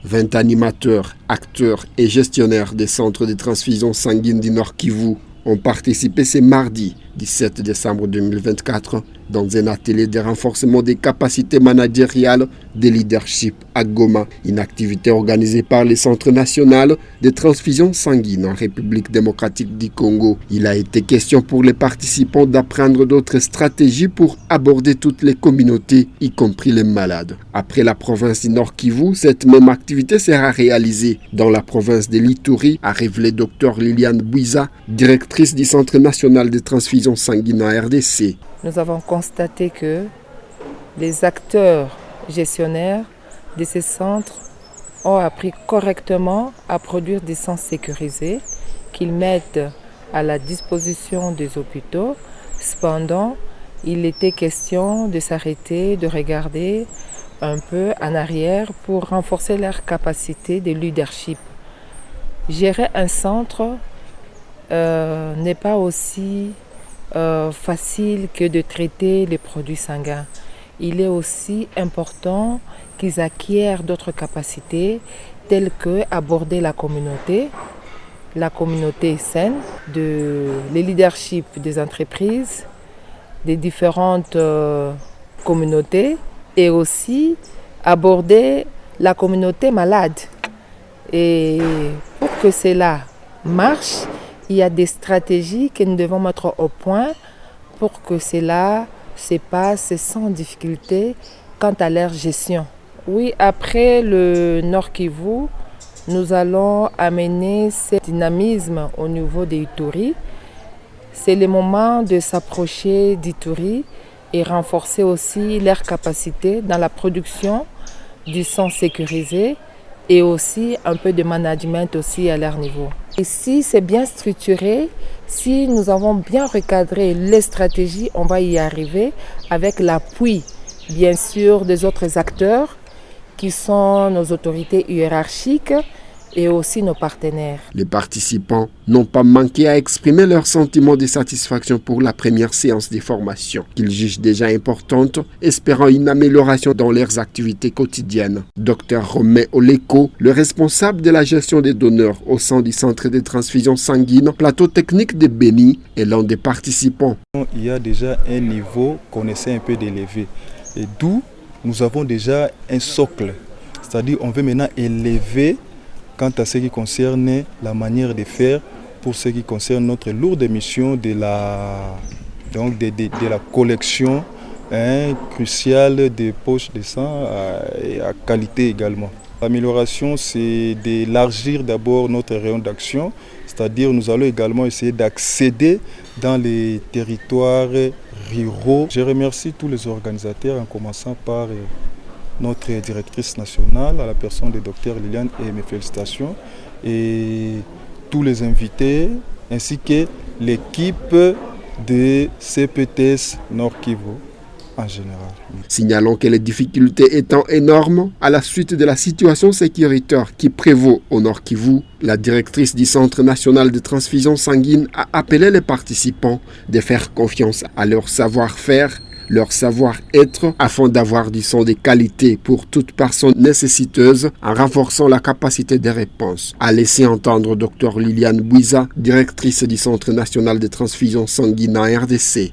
20 animateurs, acteurs et gestionnaires des centres de transfusion sanguine du Nord Kivu ont participé ce mardi 17 décembre 2024 dans un atelier de renforcement des capacités managériales de leadership à Goma, une activité organisée par le Centre national de transfusion sanguine en République démocratique du Congo. Il a été question pour les participants d'apprendre d'autres stratégies pour aborder toutes les communautés, y compris les malades. Après la province du Nord Kivu, cette même activité sera réalisée dans la province de l'Ituri, a révélé Dr Liliane Bouiza, directrice du Centre national de transfusion sanguine en RDC. Nous avons constaté que les acteurs gestionnaires de ces centres ont appris correctement à produire des sangs sécurisés qu'ils mettent à la disposition des hôpitaux. Cependant, il était question de s'arrêter, de regarder un peu en arrière pour renforcer leur capacité de leadership. Gérer un centre n'est pas aussi facile que de traiter les produits sanguins. Il est aussi important qu'ils acquièrent d'autres capacités telles que aborder la communauté saine, le leadership des entreprises, des différentes communautés et aussi aborder la communauté malade. Et pour que cela marche, il y a des stratégies que nous devons mettre au point pour que cela se passe sans difficulté quant à leur gestion. Oui, après le Nord Kivu, nous allons amener ce dynamisme au niveau des Ituri. C'est le moment de s'approcher d'Ituri et renforcer aussi leur capacité dans la production du sang sécurisé et aussi un peu de management aussi à leur niveau. Et si c'est bien structuré, si nous avons bien recadré les stratégies, on va y arriver avec l'appui, bien sûr, des autres acteurs qui sont nos autorités hiérarchiques et aussi nos partenaires. Les participants n'ont pas manqué à exprimer leur sentiment de satisfaction pour la première séance de formation, qu'ils jugent déjà importante, espérant une amélioration dans leurs activités quotidiennes. Dr Romain Oleko, le responsable de la gestion des donneurs au sein du centre de transfusion sanguine, plateau technique de Béni, est l'un des participants. Il y a déjà un niveau qu'on essaie un peu d'élever, et d'où nous avons déjà un socle, c'est-à-dire on veut maintenant élever quant à ce qui concerne la manière de faire pour ce qui concerne notre lourde mission de la collection cruciale des poches de sang et à qualité également. L'amélioration, c'est d'élargir d'abord notre rayon d'action, c'est-à-dire nous allons également essayer d'accéder dans les territoires ruraux. Je remercie tous les organisateurs en commençant par notre directrice nationale, à la personne de Dr Liliane, et mes félicitations, et tous les invités, ainsi que l'équipe de CPTS Nord Kivu en général. Signalons que les difficultés étant énormes à la suite de la situation sécuritaire qui prévaut au Nord Kivu, la directrice du Centre national de transfusion sanguine a appelé les participants de faire confiance à leur savoir-faire, leur savoir-être afin d'avoir du sang de qualité pour toute personne nécessiteuse en renforçant la capacité de réponse, a laissé entendre Dr Liliane Bouiza, directrice du Centre national de transfusion sanguine en RDC.